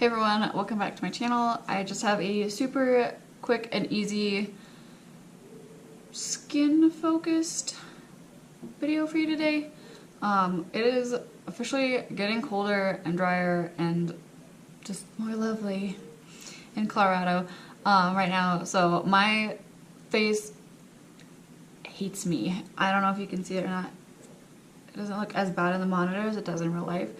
Hey everyone, welcome back to my channel. I just have a super quick and easy skin focused video for you today. It is officially getting colder and drier and just more lovely in Colorado right now. So my face hates me. I don't know if you can see it or not. It doesn't look as bad in the monitor as it does in real life.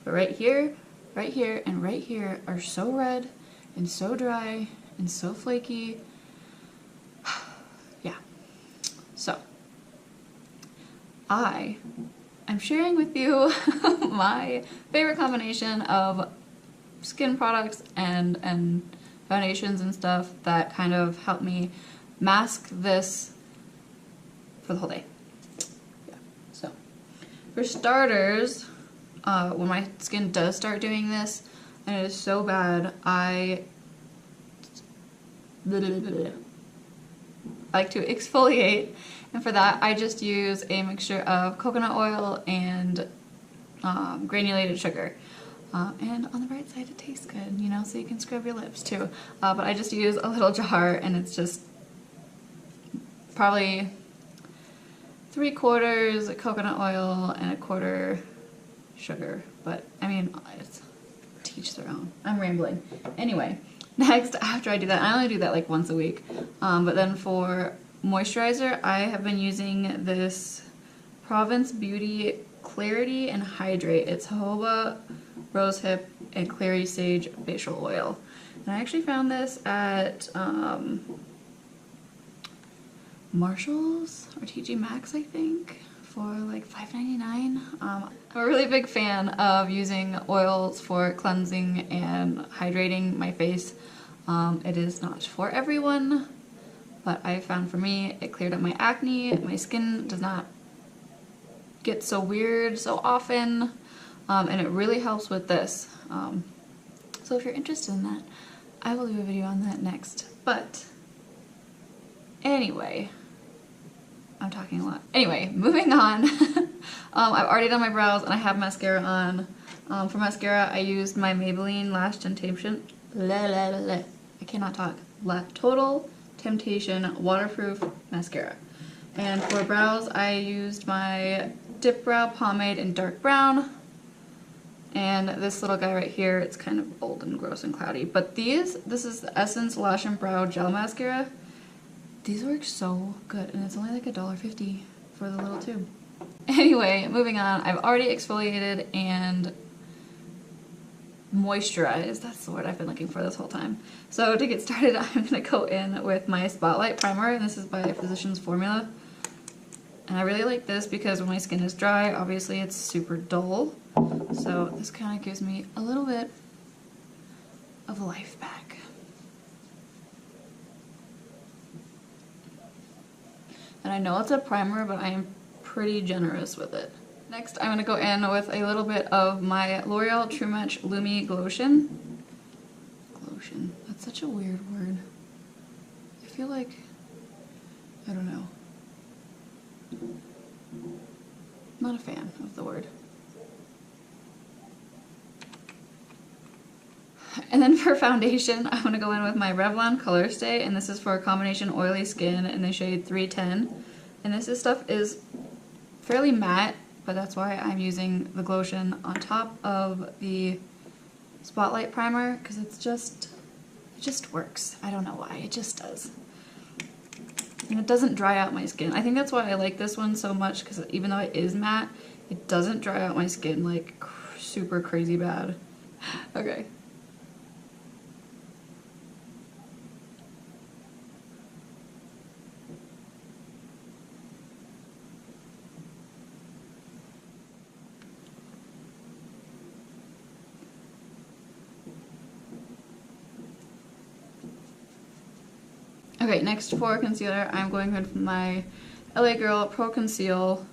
But right here, and right here are so red and so dry and so flaky. Yeah. So, I am sharing with you my favorite combination of skin products and foundations and stuff that kind of help me mask this for the whole day. Yeah. So, for starters, when my skin does start doing this, and it is so bad, I like to exfoliate, and for that I just use a mixture of coconut oil and granulated sugar. And on the bright side, it tastes good, you know, so you can scrub your lips too. But I just use a little jar, and it's just probably 3/4 coconut oil and 1/4 sugar, but I mean, it's to each their own. I'm rambling. Anyway, next, after I do that, I only do that like once a week, but then for moisturizer, I have been using this Province Beauty Clarity and Hydrate. It's jojoba, rosehip, and clary sage facial oil. And I actually found this at Marshall's or TJ Maxx, I think, for like $5.99. I'm a really big fan of using oils for cleansing and hydrating my face. It is not for everyone, but I found for me it cleared up my acne. My skin does not get so weird so often, and it really helps with this. So if you're interested in that, I will do a video on that next. But anyway, I'm talking a lot. Anyway, moving on. I've already done my brows and I have mascara on. For mascara, I used my Maybelline Lash Temptation. I cannot talk. Total Temptation Waterproof Mascara. And for brows, I used my Dip Brow Pomade in dark brown. And this little guy right here, it's kind of old and gross and cloudy. But this is the Essence Lash and Brow Gel Mascara. These work so good, and it's only like $1.50 for the little tube. Anyway, moving on, I've already exfoliated and moisturized. That's the word I've been looking for this whole time. So to get started, I'm gonna go in with my Spotlight Primer, and this is by Physicians Formula. And I really like this because when my skin is dry, obviously it's super dull. So this kind of gives me a little bit of life back. And I know it's a primer, but I am pretty generous with it. Next, I'm going to go in with a little bit of my L'Oreal True Match Lumi Glotion. Glotion. That's such a weird word. I feel like, I don't know. Not a fan of the word. And then for foundation, I'm going to go in with my Revlon Color Stay, and this is for a combination oily skin in the shade 310. And this stuff is fairly matte, but that's why I'm using the Glotion on top of the Spotlight Primer, because it just works. I don't know why, it just does. And it doesn't dry out my skin. I think that's why I like this one so much, because even though it is matte, it doesn't dry out my skin like super crazy bad. Okay. Okay, next for concealer, I'm going with my LA Girl Pro Conceal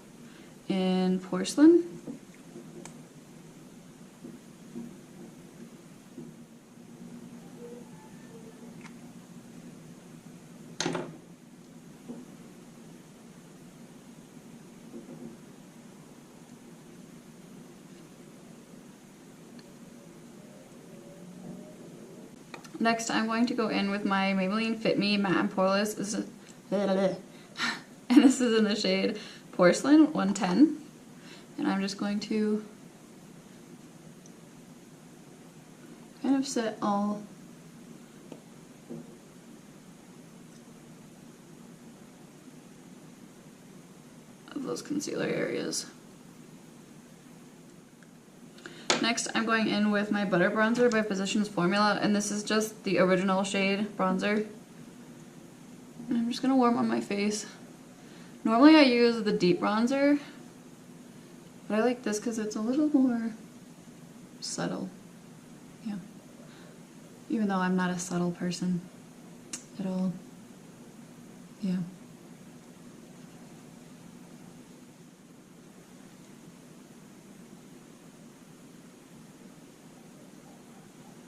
in Porcelain. Next, I'm going to go in with my Maybelline Fit Me Matte and Poreless. And this is in the shade Porcelain 110. And I'm just going to kind of set all of those concealer areas. Next, I'm going in with my Butter Bronzer by Physicians Formula, and this is just the original shade bronzer. And I'm just going to warm on my face. Normally I use the deep bronzer, but I like this because it's a little more subtle. Yeah. Even though I'm not a subtle person at all. Yeah.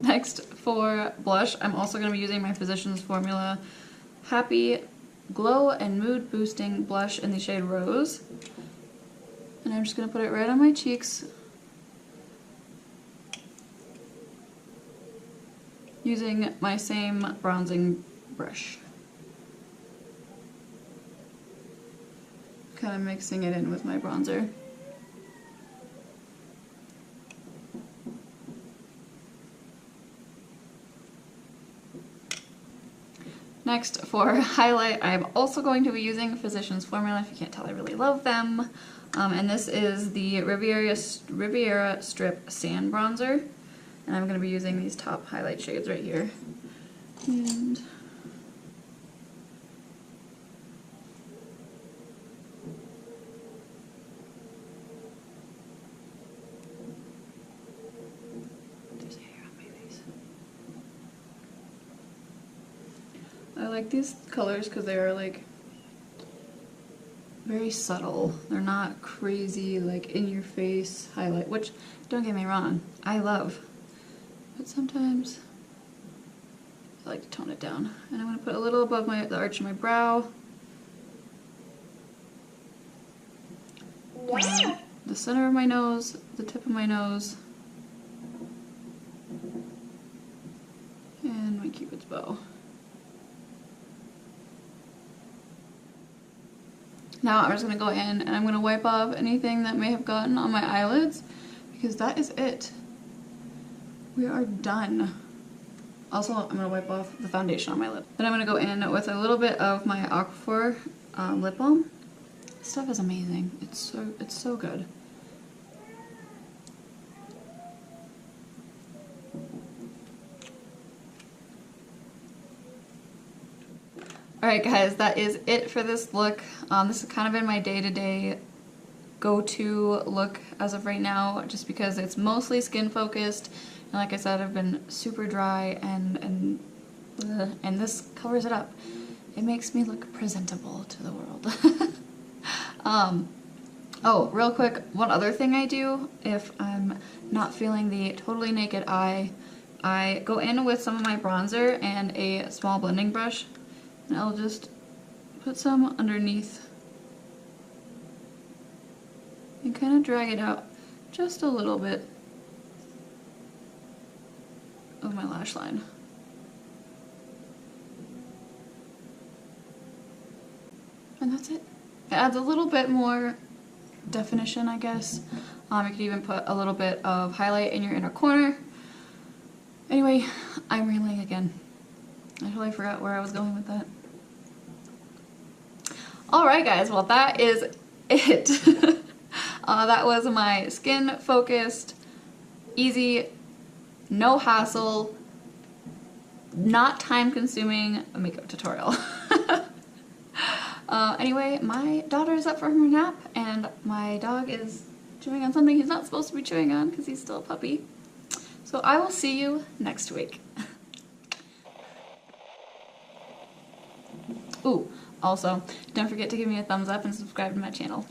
Next, for blush, I'm also going to be using my Physicians Formula Happy Glow and Mood Boosting Blush in the shade Rose. And I'm just going to put it right on my cheeks using my same bronzing brush. Kind of mixing it in with my bronzer. Next, for highlight, I'm also going to be using Physicians Formula. If you can't tell, I really love them. And this is the Riviera Strip Sand Bronzer. And I'm going to be using these top highlight shades right here. And there's hair on my face. I like these colors because they are like very subtle. They're not crazy like in your face highlight, which don't get me wrong, I love. But sometimes I like to tone it down. And I'm going to put a little above the arch of my brow. The center of my nose, the tip of my nose, and my Cupid's bow. Now I'm just going to go in and I'm going to wipe off anything that may have gotten on my eyelids, because that is it. We are done. Also, I'm going to wipe off the foundation on my lip. Then I'm going to go in with a little bit of my Aquaphor lip balm. This stuff is amazing. It's so good. Alright guys, that is it for this look. This has kind of been my day-to-day go-to look as of right now, just because it's mostly skin focused. And like I said, I've been super dry and this covers it up. It makes me look presentable to the world. Oh, real quick, one other thing I do if I'm not feeling the totally naked eye, I go in with some of my bronzer and a small blending brush, and I'll just put some underneath and kind of drag it out just a little bit of my lash line. And that's it. It adds a little bit more definition, I guess. You could even put a little bit of highlight in your inner corner. Anyway, I'm rambling again. I totally forgot where I was going with that. Alright guys, well that is it. That was my skin focused, easy, no hassle, not time consuming makeup tutorial. Anyway, my daughter is up for her nap and my dog is chewing on something he's not supposed to be chewing on because he's still a puppy. So I will see you next week. Ooh, also, don't forget to give me a thumbs up and subscribe to my channel.